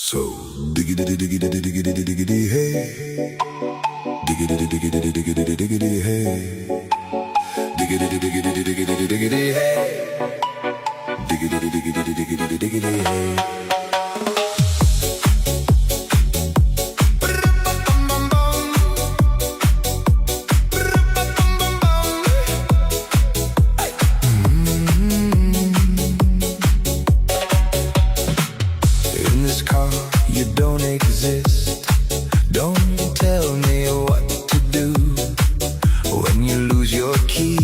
So diggity diggity diggity diggity diggity hey, diggity diggity diggity diggity hey, diggity diggity diggity diggity hey, diggity diggity diggity diggity hey. In this car, you don't exist. Don't tell me what to do when you lose your keys.